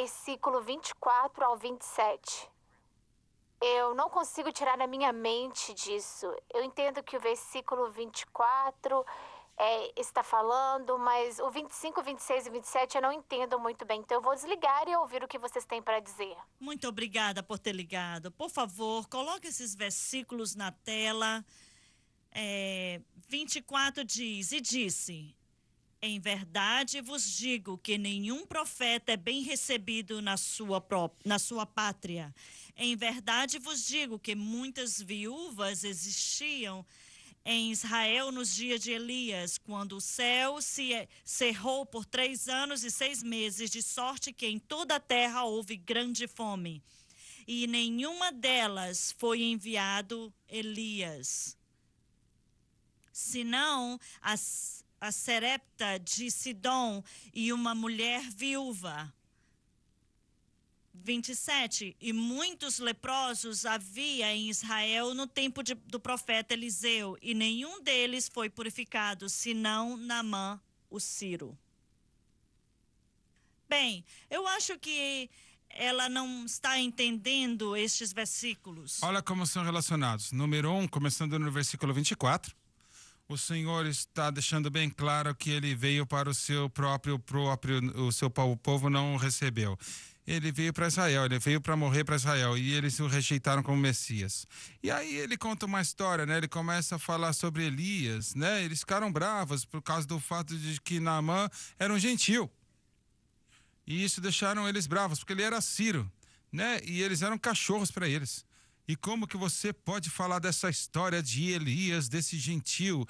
versículo 24 ao 27. Eu não consigo tirar a minha mente disso. Eu entendo que o versículo 24 está falando, mas o 25, 26 e 27 eu não entendo muito bem. Então eu vou desligar e ouvir o que vocês têm para dizer. Muito obrigada por ter ligado. Por favor, coloque esses versículos na tela. 24 diz, e disse: em verdade vos digo que nenhum profeta é bem recebido na sua pátria. Em verdade vos digo que muitas viúvas existiam em Israel nos dias de Elias, quando o céu se cerrou por 3 anos e 6 meses, de sorte que em toda a terra houve grande fome. E nenhuma delas foi enviado Elias, senão a Serepta de Sidom e uma mulher viúva. 27. E muitos leprosos havia em Israel no tempo do profeta Eliseu, e nenhum deles foi purificado, senão Naamã, o sírio. Bem, eu acho que ela não está entendendo estes versículos. Olha como são relacionados. Número 1, começando no versículo 24. O Senhor está deixando bem claro que ele veio para o seu próprio, o seu povo não o recebeu. Ele veio para Israel, ele veio para morrer para Israel, e eles o rejeitaram como Messias. E aí ele conta uma história, né? Ele começa a falar sobre Elias, né? Eles ficaram bravos por causa do fato de que Naamã era um gentil. E isso deixaram eles bravos, porque ele era sírio, né? E eles eram cachorros para eles. E como que você pode falar dessa história de Elias, desse gentil,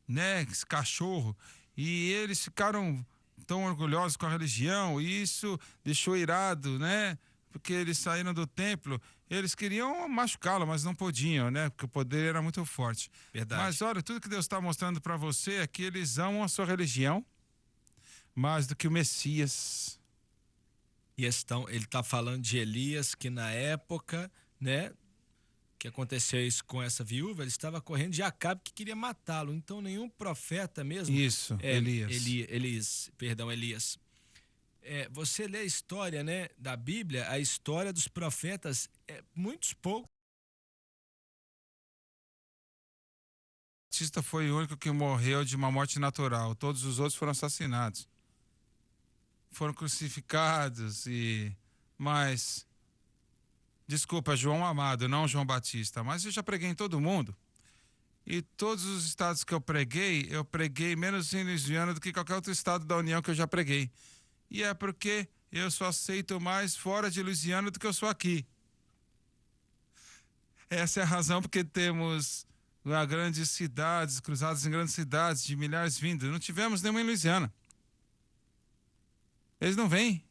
né, esse cachorro? E eles ficaram tão orgulhosos com a religião, e isso deixou irado, né? Porque eles saíram do templo, eles queriam machucá-lo, mas não podiam, né? Porque o poder era muito forte. Verdade. Mas olha, tudo que Deus está mostrando para você é que eles amam a sua religião mais do que o Messias. E ele está falando de Elias, que na época, né, que aconteceu isso com essa viúva, ele estava correndo de Acabe, que queria matá-lo. Então nenhum profeta mesmo... Isso, Elias. Você lê a história, né, da Bíblia, a história dos profetas, muitos poucos. Batista foi o único que morreu de uma morte natural. Todos os outros foram assassinados. Foram crucificados mas desculpa, João Amado, não João Batista, mas eu já preguei em todo mundo. E todos os estados que eu preguei menos em Louisiana do que qualquer outro estado da União que eu já preguei. E é porque eu só aceito mais fora de Louisiana do que eu sou aqui. Essa é a razão porque temos grandes cidades, cruzadas em grandes cidades, de milhares vindo. Não tivemos nenhuma em Louisiana. Eles não vêm.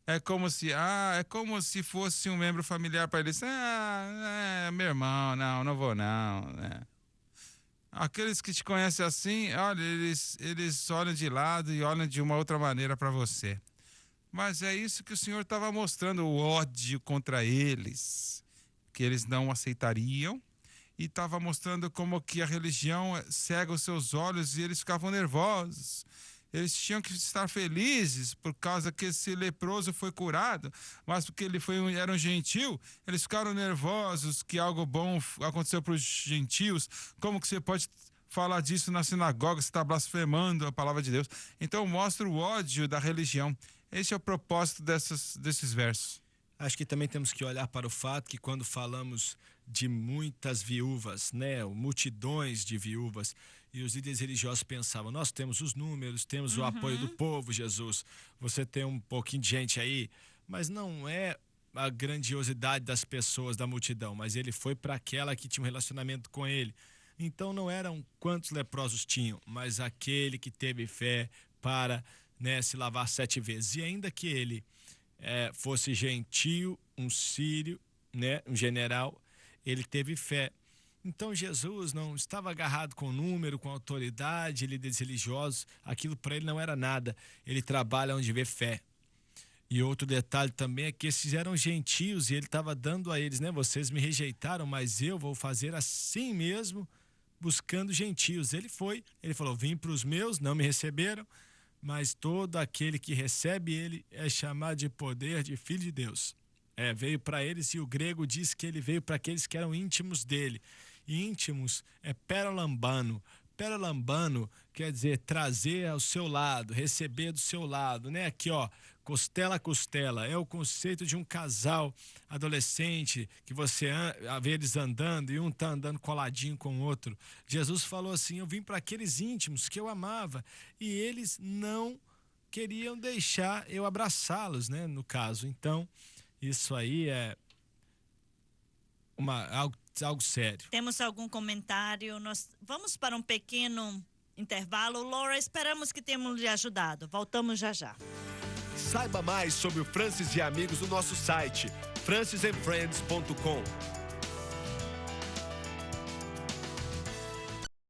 É como se fosse um membro familiar para eles. Meu irmão, não vou não. Aqueles que te conhecem assim, olha, eles olham de lado e olham de uma outra maneira para você. Mas é isso que o Senhor estava mostrando, o ódio contra eles, que eles não aceitariam, e estava mostrando como que a religião cega os seus olhos e eles ficavam nervosos. Eles tinham que estar felizes por causa que esse leproso foi curado, mas porque ele era um gentil, eles ficaram nervosos que algo bom aconteceu para os gentios. Como que você pode falar disso na sinagoga? Você está blasfemando a palavra de Deus. Então mostra o ódio da religião. Esse é o propósito desses versos. Acho que também temos que olhar para o fato que quando falamos de muitas viúvas, né, multidões de viúvas, e os líderes religiosos pensavam, nós temos os números, temos o apoio do povo, Jesus, você tem um pouquinho de gente aí, mas não é a grandiosidade das pessoas, da multidão, mas ele foi para aquela que tinha um relacionamento com ele. Então não eram quantos leprosos tinham, mas aquele que teve fé para, né, se lavar 7 vezes. E ainda que ele fosse gentio, um sírio, né, um general, ele teve fé. Então Jesus não estava agarrado com número, com autoridade, líderes religiosos, aquilo para ele não era nada. Ele trabalha onde vê fé. E outro detalhe também é que esses eram gentios e ele estava dando a eles, né? Vocês me rejeitaram, mas eu vou fazer assim mesmo, buscando gentios. Ele falou, vim para os meus, não me receberam, mas todo aquele que recebe ele é chamado de poder de filho de Deus. Veio para eles, e o grego diz que ele veio para aqueles que eram íntimos dele. E íntimos é perolambano. Perolambano quer dizer trazer ao seu lado, receber do seu lado, né? Aqui, ó, costela a costela. É o conceito de um casal adolescente que você vê eles andando e um tá andando coladinho com o outro. Jesus falou assim: eu vim para aqueles íntimos que eu amava e eles não queriam deixar eu abraçá-los, né? No caso, então, isso aí é algo sério. Temos algum comentário? Nós vamos para um pequeno intervalo. Laura, esperamos que tenhamos lhe ajudado. Voltamos já já. Saiba mais sobre o Francis e Amigos no nosso site, francisandfriends.com.